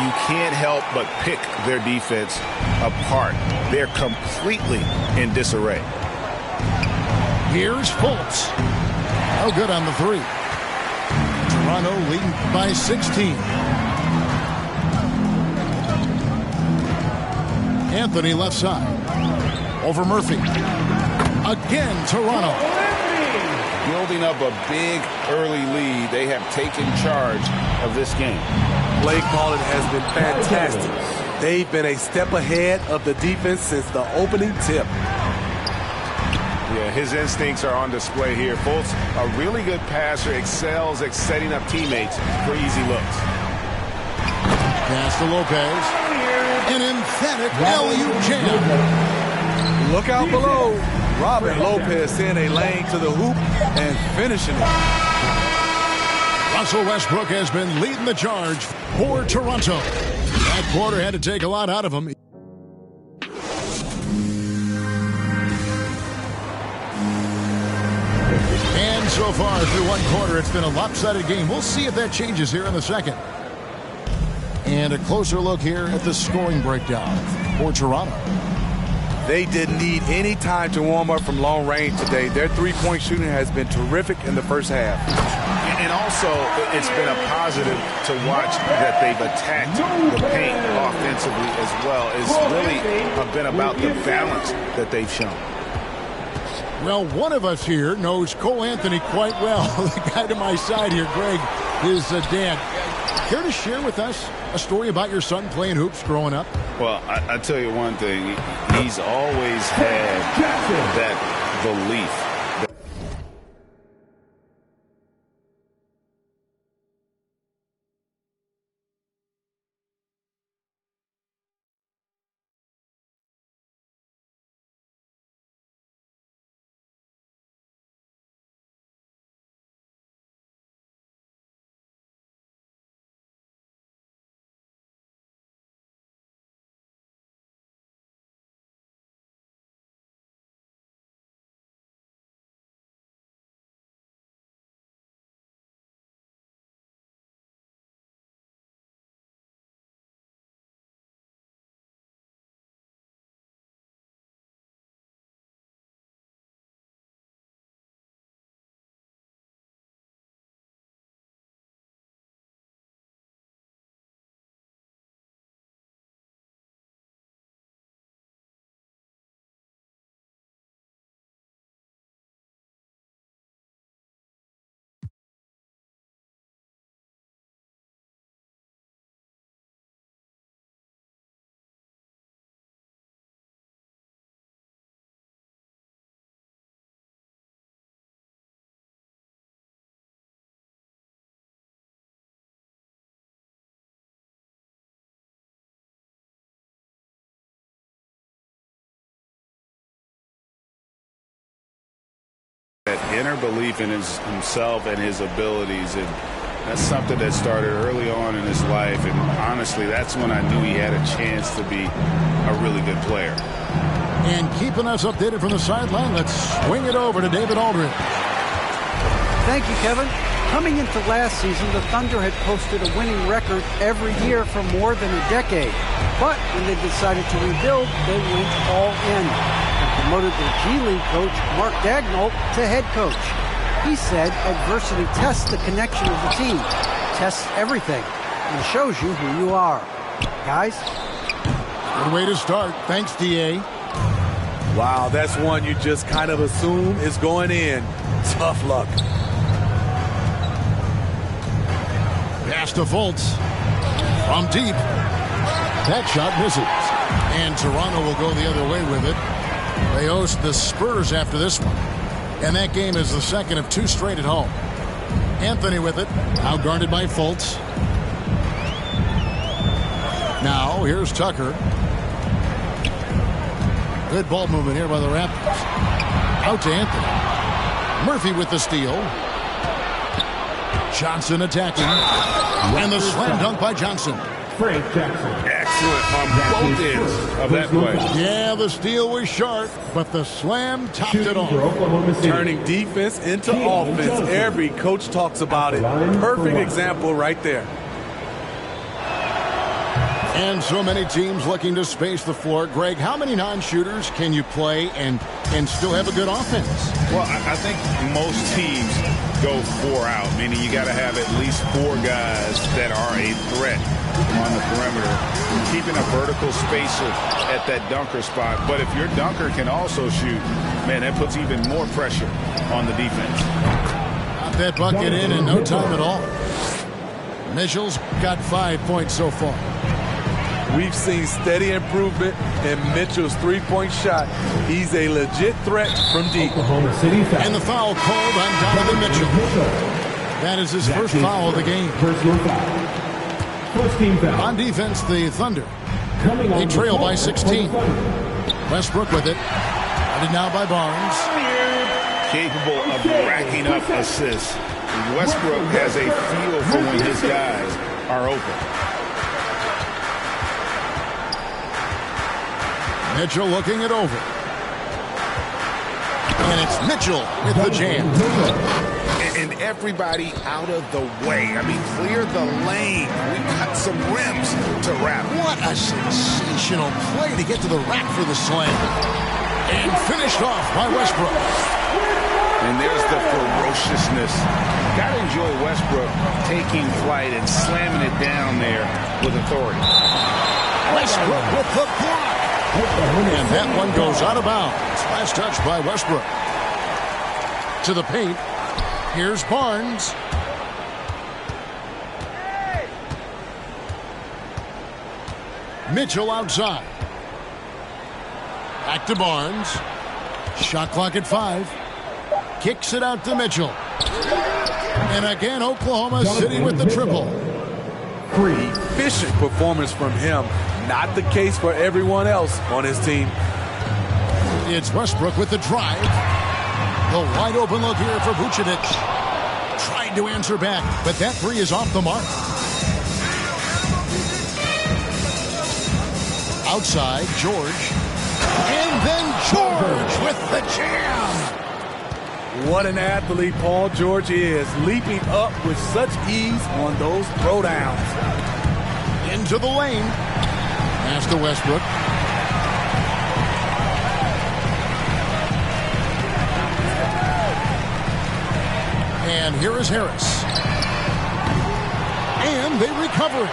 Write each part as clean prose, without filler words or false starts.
you can't help but pick their defense apart. They're completely in disarray. Here's Fultz. Oh, good on the three. Toronto leading by 16. Anthony left side. Over Murphy. Again, Toronto. Building up a big early lead, they have taken charge of this game. Play calling has been fantastic. They've been a step ahead of the defense since the opening tip. Yeah, his instincts are on display here. Fultz, a really good passer, excels at setting up teammates for easy looks. Pass to Lopez. An emphatic LU jam. Look out below. Robin Lopez sent a lane to the hoop and finishing it. Russell Westbrook has been leading the charge for Toronto. That quarter had to take a lot out of him. And so far through one quarter, it's been a lopsided game. We'll see if that changes here in the second. And a closer look here at the scoring breakdown for Toronto. They didn't need any time to warm up from long range today. Their three-point shooting has been terrific in the first half. And also, it's been a positive to watch that they've attacked the paint offensively as well. It's really been about the balance that they've shown. Well, one of us here knows Cole Anthony quite well. The guy to my side here, Greg, is dad. Care to share with us a story about your son playing hoops growing up? Well, I tell you one thing. He's always had that belief. That inner belief in himself and his abilities, and that's something that started early on in his life, and honestly that's when I knew he had a chance to be a really good player. And keeping us updated from the sideline, let's swing it over to David Aldridge. Thank you, Kevin. Coming into last season, the Thunder had posted a winning record every year for more than a decade. But when they decided to rebuild, they went all in and promoted their G League coach, Mark Daigneault, to head coach. He said adversity tests the connection of the team, tests everything, and shows you who you are. Guys? Good way to start. Thanks, D.A. Wow, that's one you just kind of assume is going in. Tough luck. Pass to Fultz. From deep. That shot misses. And Toronto will go the other way with it. They host the Spurs after this one. And that game is the second of two straight at home. Anthony with it. Outguarded by Fultz. Now, here's Tucker. Good ball movement here by the Raptors. Out to Anthony. Murphy with the steal. Johnson attacking. And the slam dunk by Johnson. Frank Jackson. Excellent on both ends of that play. Yeah, the steal was sharp, but the slam topped it off. Turning defense into offense. Every coach talks about it. Perfect example right there. And so many teams looking to space the floor. Greg, how many non-shooters can you play and still have a good offense? Well, I think most teams go 4 out, meaning you got to have at least 4 guys that are a threat on the perimeter, keeping a vertical spacer at that dunker spot. But if your dunker can also shoot, man, that puts even more pressure on the defense. Got that bucket in no time at all. Mitchell's got 5 points so far. We've seen steady improvement in Mitchell's three-point shot. He's a legit threat from deep. And the foul called on Donovan Mitchell. That is his first foul of the game. On defense, the Thunder. They trail by 16. Westbrook with it. Guarded now by Barnes. Capable of racking up assists. Westbrook has a feel for when his guys are open. Mitchell looking it over. And it's Mitchell with the jam. And everybody out of the way. I mean, clear the lane. We got some rims to wrap. What a sensational play to get to the rack for the slam. And finished off by Westbrook. And there's the ferociousness. Got to enjoy Westbrook taking flight and slamming it down there with authority. Westbrook with the block. And that one goes out of bounds. Last touch by Westbrook. To the paint. Here's Barnes. Mitchell outside. Back to Barnes. Shot clock at 5. Kicks it out to Mitchell. And again, Oklahoma City with the triple. Efficient performance from him. Not the case for everyone else on his team. It's Westbrook with the drive. The wide open look here for Vucevic. Tried to answer back, but that three is off the mark. Outside, George. And then George with the jam. What an athlete Paul George is, leaping up with such ease on those throwdowns. Into the lane. Pass to Westbrook. And here is Harris. And they recover it.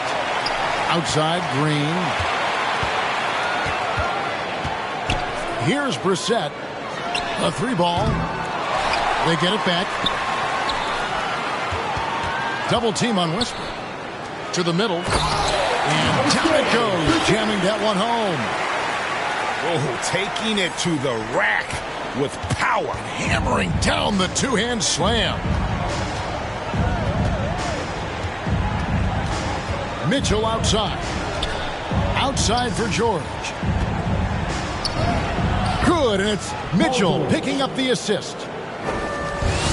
Outside, Green. Here's Brissett. A 3-ball. They get it back. Double team on Westbrook. To the middle. And down it goes, jamming that one home. Oh, taking it to the rack with power. Hammering down the two-hand slam. Mitchell outside. Outside for George. Good, and it's Mitchell picking up the assist.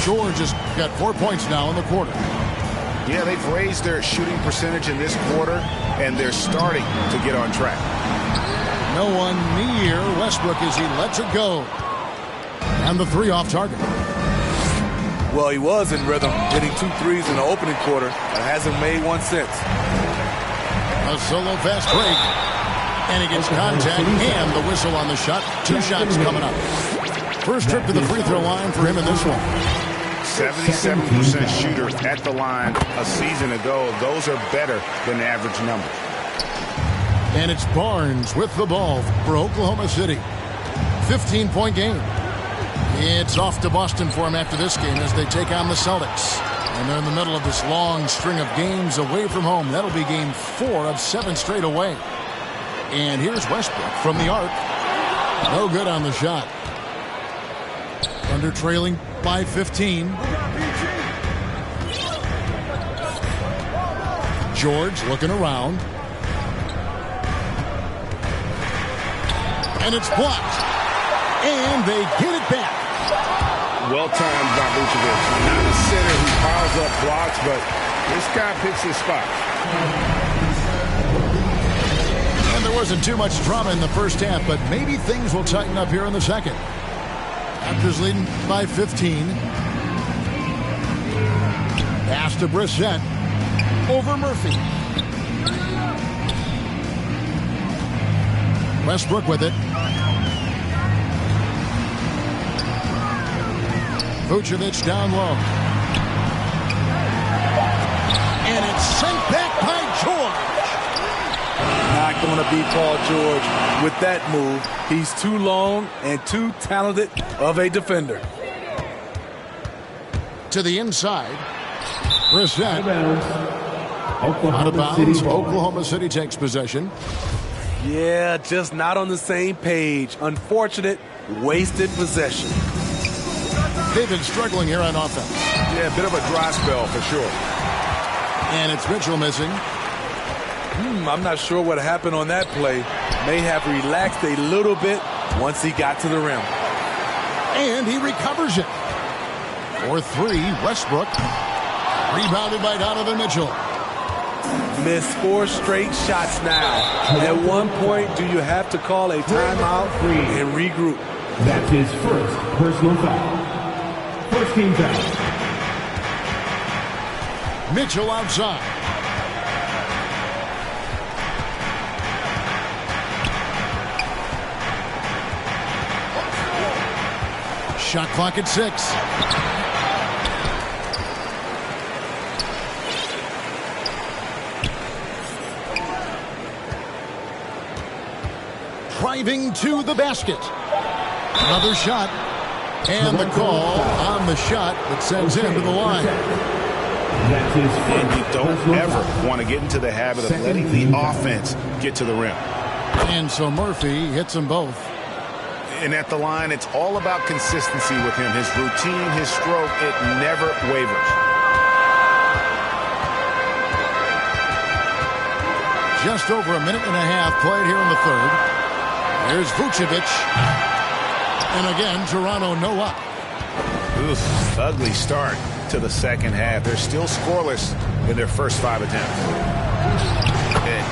George has got 4 points now in the quarter. Yeah, they've raised their shooting percentage in this quarter, and they're starting to get on track. No one near Westbrook as he lets it go. And the 3 off target. Well, he was in rhythm, hitting 2 threes in the opening quarter, but hasn't made one since. A solo fast break. And he gets contact and the whistle on the shot. 2 shots coming up. First trip to the free throw line for him in this one. 77% shooter at the line a season ago. Those are better than the average number. And it's Barnes with the ball for Oklahoma City. 15-point game. It's off to Boston for him after this game as they take on the Celtics. And they're in the middle of this long string of games away from home. That'll be game 4 of 7 straight away. And here's Westbrook from the arc. No good on the shot. Under trailing by 15. George looking around. And it's blocked. And they get it back. Well timed by Vucevic. Not a center who piles up blocks, but this guy picks his spot. And there wasn't too much drama in the first half, but maybe things will tighten up here in the second. Raptors leading by 15. Pass to Brissett. Over Murphy. Westbrook with it. Vucevic down low. And it's sent back by George. Not going to beat Paul George with that move. He's too long and too talented of a defender. To the inside. Brissett. Out of bounds. Oklahoma City takes possession. Yeah, just not on the same page. Unfortunate, wasted possession. They've been struggling here on offense. Yeah, a bit of a dry spell for sure. And it's Mitchell missing. I'm not sure what happened on that play. May have relaxed a little bit once he got to the rim. And he recovers it. For three, Westbrook. Rebounded by Donovan Mitchell. Missed 4 straight shots now. At one point, do you have to call a timeout and regroup? That's his first personal foul. First team foul. Mitchell outside. Shot clock at 6. Driving to the basket. Another shot. And the call on the shot that sends him to the line. And you don't ever want to get into the habit of letting the offense get to the rim. And so Murphy hits them both. And at the line, it's all about consistency with him. His routine, his stroke, it never wavers. Just over a minute and a half played here in the third. Here's Vucevic. And again, Toronto no up. Oof, ugly start to the second half. They're still scoreless in their first 5 attempts.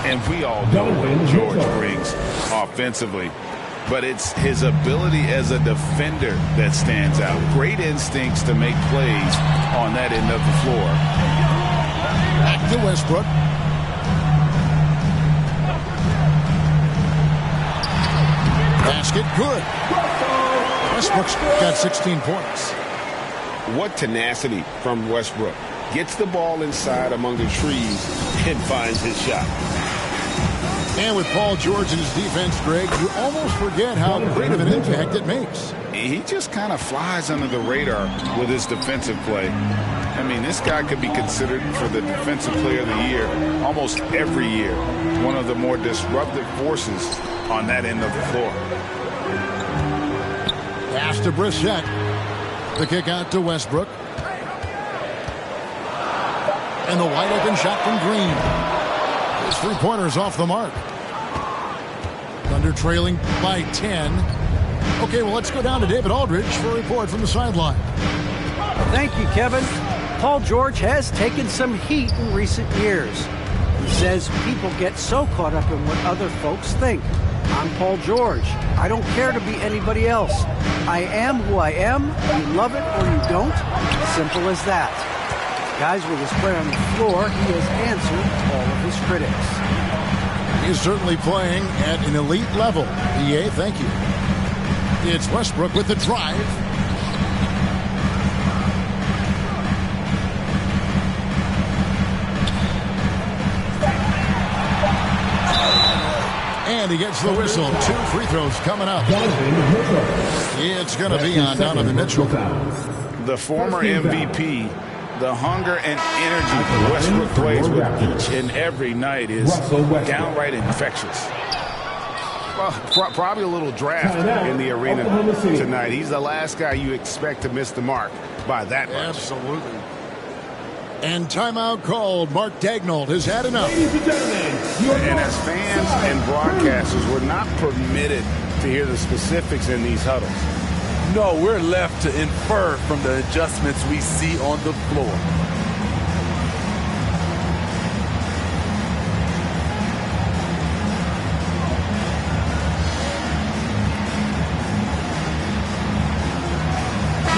And we all know what George brings offensively. But it's his ability as a defender that stands out. Great instincts to make plays on that end of the floor. Back to Westbrook. Basket good. Westbrook's got 16 points. What tenacity from Westbrook. Gets the ball inside among the trees and finds his shot. And with Paul George in his defense, Greg, you almost forget how great of an impact it makes. He just kind of flies under the radar with his defensive play. I mean, this guy could be considered for the Defensive Player of the Year almost every year. One of the more disruptive forces on that end of the floor. Pass to Brissett. The kick out to Westbrook. And the wide open shot from Green. His three-pointers off the mark. Thunder trailing by 10. Okay, well, let's go down to David Aldridge for a report from the sideline. Thank you, Kevin. Paul George has taken some heat in recent years. He says people get so caught up in what other folks think. I'm Paul George. I don't care to be anybody else. I am who I am. You love it or you don't. Simple as that. Guys, with his play on the floor, he has answered all of his critics. He's certainly playing at an elite level. EA, thank you. It's Westbrook with the drive. And he gets the whistle. 2 free throws coming up. It's going to be on Donovan Mitchell. The former MVP, the hunger and energy Westbrook plays with each and every night is downright infectious. Well, probably a little draft in the arena tonight. He's the last guy you expect to miss the mark by that much. Absolutely. And timeout called. Mark Daigneault has had enough. And as fans and broadcasters, we're not permitted to hear the specifics in these huddles. No, we're left to infer from the adjustments we see on the floor.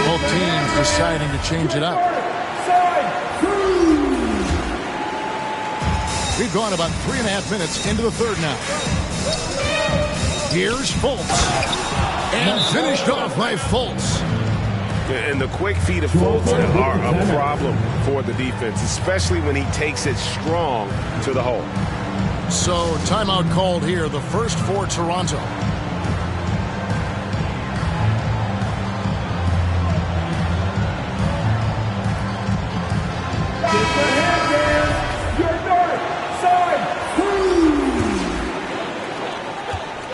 Both teams deciding to change it up. We've gone about 3.5 minutes into the third now. Here's Fultz. And finished off by Fultz. And the quick feet of Fultz are a problem for the defense, especially when he takes it strong to the hole. So timeout called here, the first for Toronto.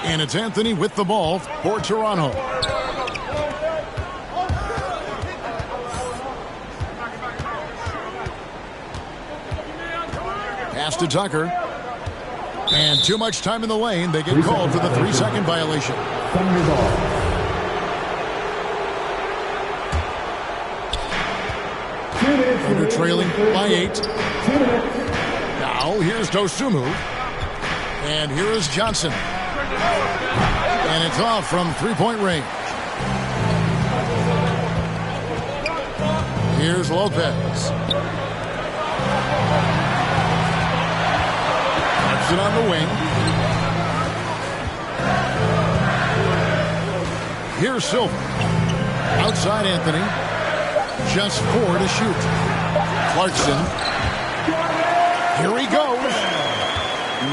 And it's Anthony with the ball for Toronto. Pass to Tucker. And too much time in the lane. They get called for the 3-second violation. Thunder ball. Thunder trailing by 8. Now here's Dosunmu. And here is Johnson. And it's off from three-point range. Here's Lopez. Puts it on the wing. Here's Silva. Outside Anthony. Just 4 to shoot. Clarkson. Here he goes.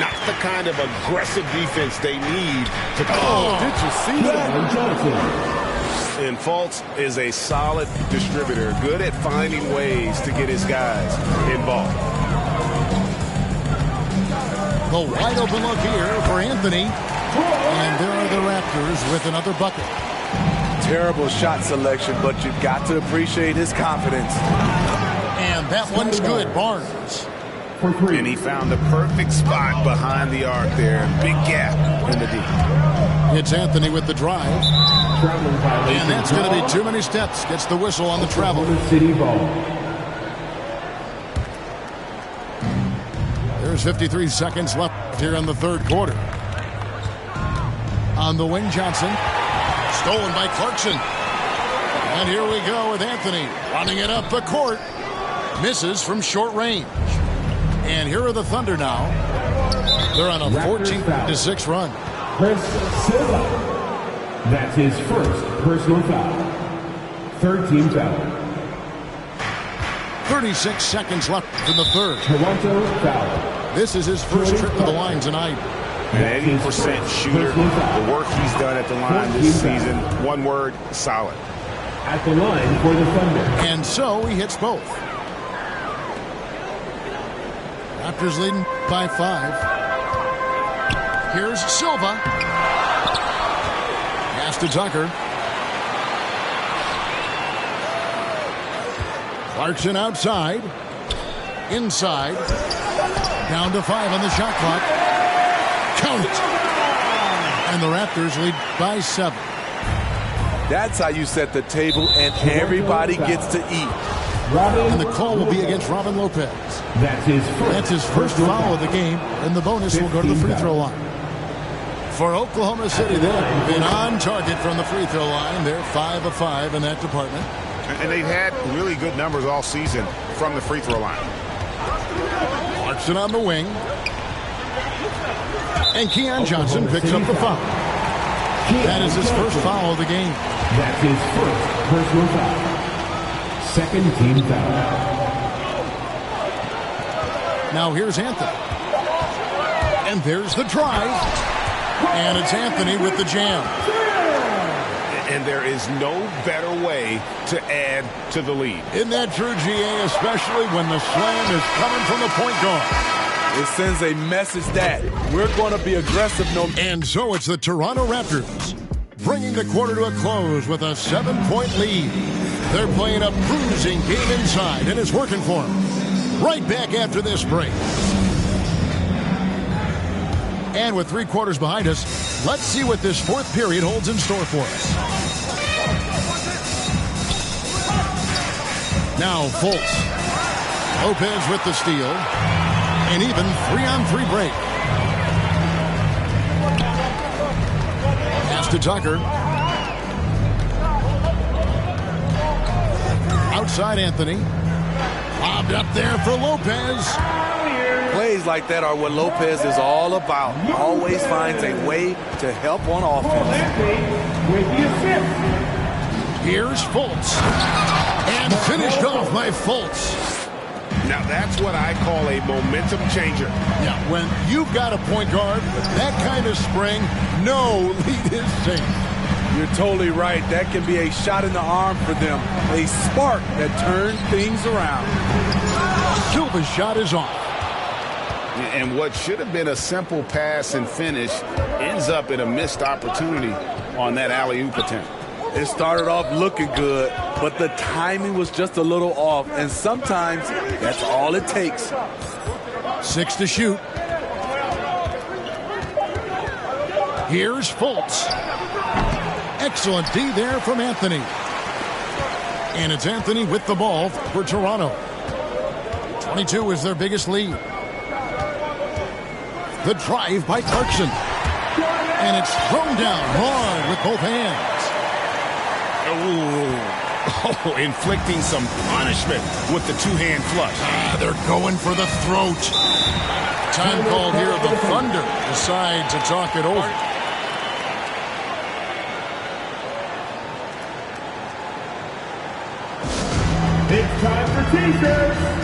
Not the kind of aggressive defense they need to Did you see that? Johnson. And Fultz is a solid distributor, good at finding ways to get his guys involved. The wide open look here for Anthony. And there are the Raptors with another bucket. Terrible shot selection, but you've got to appreciate his confidence. And that one's good. Barnes. For 3. And he found the perfect spot behind the arc there. Big gap in the D. It's Anthony with the drive. Traveling violation. And that's going to be too many steps. Gets the whistle on the travel. Oklahoma City ball. There's 53 seconds left here in the third quarter. On the wing, Johnson. Stolen by Clarkson. And here we go with Anthony running it up the court. Misses from short range. And here are the Thunder now. They're on a 14-6 run. Chris Silva. That's his first personal foul. Third team foul. 36 seconds left in the third. Toronto foul. This is his first trip to the line tonight. An 80% shooter. The work he's done at the line this season. One word, solid. At the line for the Thunder. And so he hits both. Raptors leading by 5. Here's Silva. Pass to Tucker. Clarkson outside. Inside. Down to 5 on the shot clock. Count it. And the Raptors lead by 7. That's how you set the table, and everybody gets to eat. And the call will be against Robin Lopez. That's his first foul of the game, and the bonus will go to the free throw line. For Oklahoma City, they've been on target from the free throw line. They're 5 of 5 in that department. And they've had really good numbers all season from the free throw line. Clarkson on the wing. And Keon Johnson picks up the foul. That is his first foul of the game. That's his first personal foul. Second team foul. Now here's Anthony. And there's the drive. And it's Anthony with the jam. And there is no better way to add to the lead. Isn't that true, GA? Especially when the slam is coming from the point guard. It sends a message that we're going to be aggressive. And so it's the Toronto Raptors bringing the quarter to a close with a 7-point lead. They're playing a bruising game inside, and it's working for them. Right back after this break. And with 3 quarters behind us, let's see what this fourth period holds in store for us. Now Fultz. Lopez with the steal. And even 3-on-3 break. Pass to Tucker. Outside Anthony. Lobbed up there for Lopez. Plays Plays like that are what Lopez is all about. Always finds a way to help on offense. With the assist. Here's Fultz. And finished off by Fultz. Now that's what I call a momentum changer. Yeah, when you've got a point guard with that kind of spring, no lead is safe. You're totally right. That can be a shot in the arm for them. A spark that turns things around. Silva's shot is off. And what should have been a simple pass and finish ends up in a missed opportunity on that alley-oop attempt. It started off looking good, but the timing was just a little off. And sometimes that's all it takes. 6 to shoot. Here's Fultz. Excellent D there from Anthony. And it's Anthony with the ball for Toronto. 22 is their biggest lead. The drive by Clarkson. And it's thrown down hard with both hands. Oh, inflicting some punishment with the two-hand flush. They're going for the throat. Time called here. The Thunder decide to talk it over. It's time for T-shirts.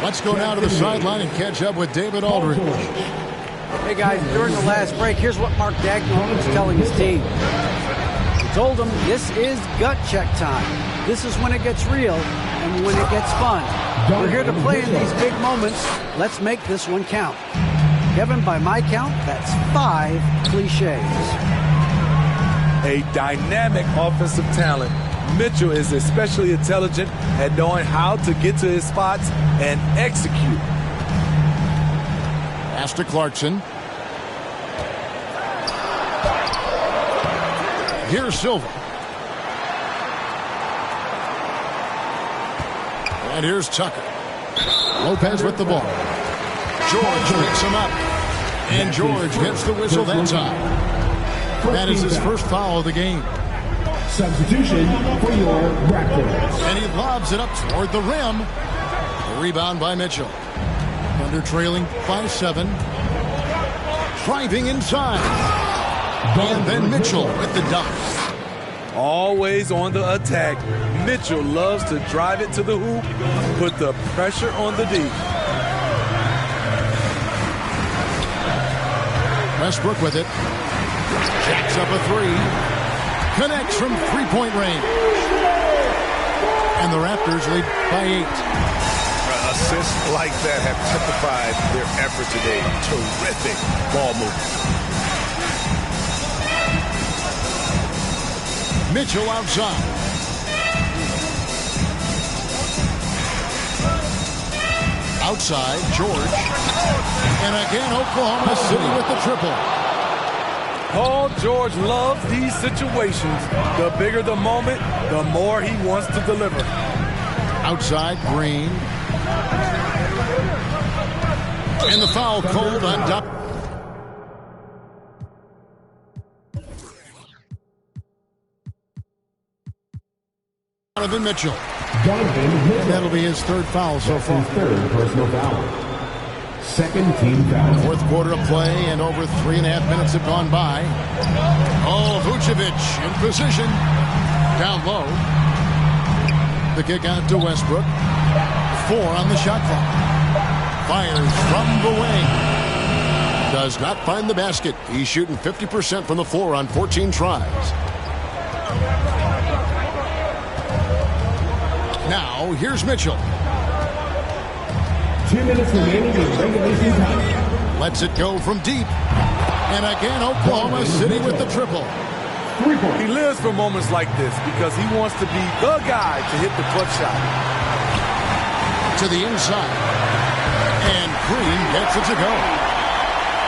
Let's go now to the sideline and catch up with David Aldridge. Hey guys, during the last break, here's what Mark Daigneault was telling his team. He told them this is gut check time. This is when it gets real and when it gets fun. We're here to play in these big moments. Let's make this one count. Kevin, by my count, that's 5 cliches. A dynamic offensive talent. Mitchell is especially intelligent at knowing how to get to his spots and execute. Pass to Clarkson. Here's Silva. And here's Tucker. Lopez with the ball. George picks him up. And George gets the whistle that time. That is his first foul of the game. Substitution for your Raptors. And he lobs it up toward the rim. A rebound by Mitchell. Thunder trailing by 7. Driving inside. And then Mitchell with the dunk. Always on the attack. Mitchell loves to drive it to the hoop, put the pressure on the D. Westbrook with it. Jacks up a 3. Connects from three-point range. And the Raptors lead by 8. Assists like that have typified their effort today. Terrific ball movement. Mitchell outside. Outside, George. And again, Oklahoma City with the triple. Paul George loves these situations. The bigger the moment, the more he wants to deliver. Outside, Green. And the foul called on Donovan Mitchell. And that'll be his third foul so far. Third personal foul. Second team foul. Fourth quarter of play, and over 3.5 minutes have gone by. Oh, Vucevic in position. Down low. The kick out to Westbrook. 4 on the shot clock. Fires from the wing. Does not find the basket. He's shooting 50% from the floor on 14 tries. Now, here's Mitchell. 2 minutes remaining in regulation time. Lets it go from deep. And again, Oklahoma City with the triple. 3 points. He lives for moments like this because he wants to be the guy to hit the clutch shot. To the inside. And Green gets it to go.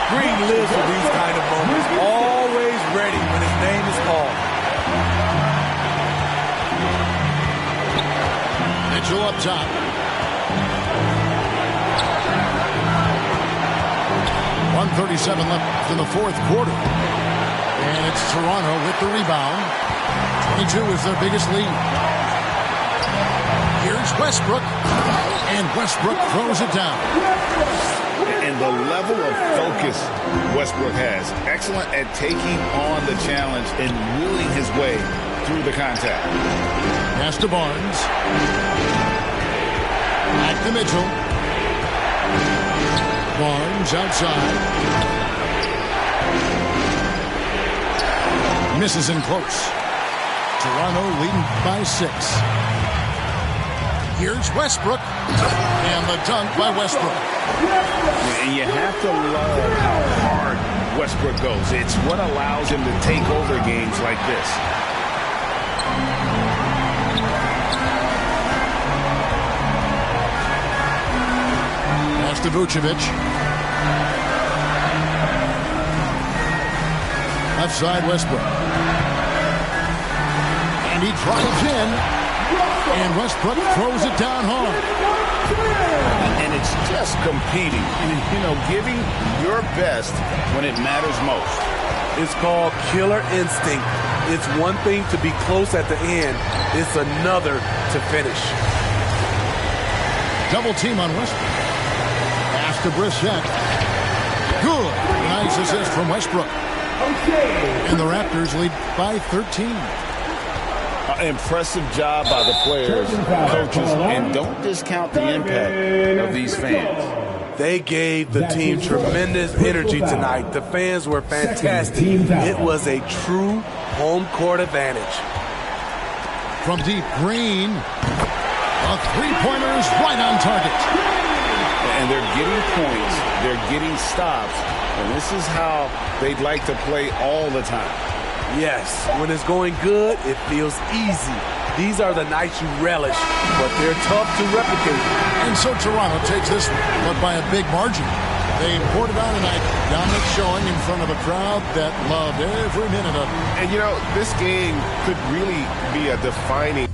Green lives for these kind of moments. Always ready when his name is called. Mitchell up top. .137 left in the fourth quarter. And it's Toronto with the rebound. 22 is their biggest lead. Here's Westbrook. And Westbrook throws it down. And the level of focus Westbrook has. Excellent at taking on the challenge and willing his way through the contact. Pass to Barnes. Back to Mitchell. Barnes outside. Misses in close. Toronto leading by 6. Here's Westbrook. And the dunk by Westbrook. And you have to love how hard Westbrook goes. It's what allows him to take over games like this. Pass to Vucevic. Left side Westbrook. And he drives in. And Westbrook throws it down hard. And it's just competing and, giving your best when it matters most. It's called killer instinct. It's one thing to be close at the end. It's another to finish. Double team on Westbrook. Pass to Brissett. Good. Nice assist from Westbrook. And the Raptors lead by 13. Impressive job by the players, coaches, and don't discount the impact of these fans. They gave the team tremendous energy tonight. The fans were fantastic. It was a true home court advantage. From deep, Green. A three-pointer is right on target. And they're getting points. They're getting stops. And this is how they'd like to play all the time. Yes, when it's going good, it feels easy. These are the nights you relish, but they're tough to replicate. And so Toronto takes this one, but by a big margin. They poured it on tonight. Dominant showing in front of a crowd that loved every minute of it. And, this game could really be a defining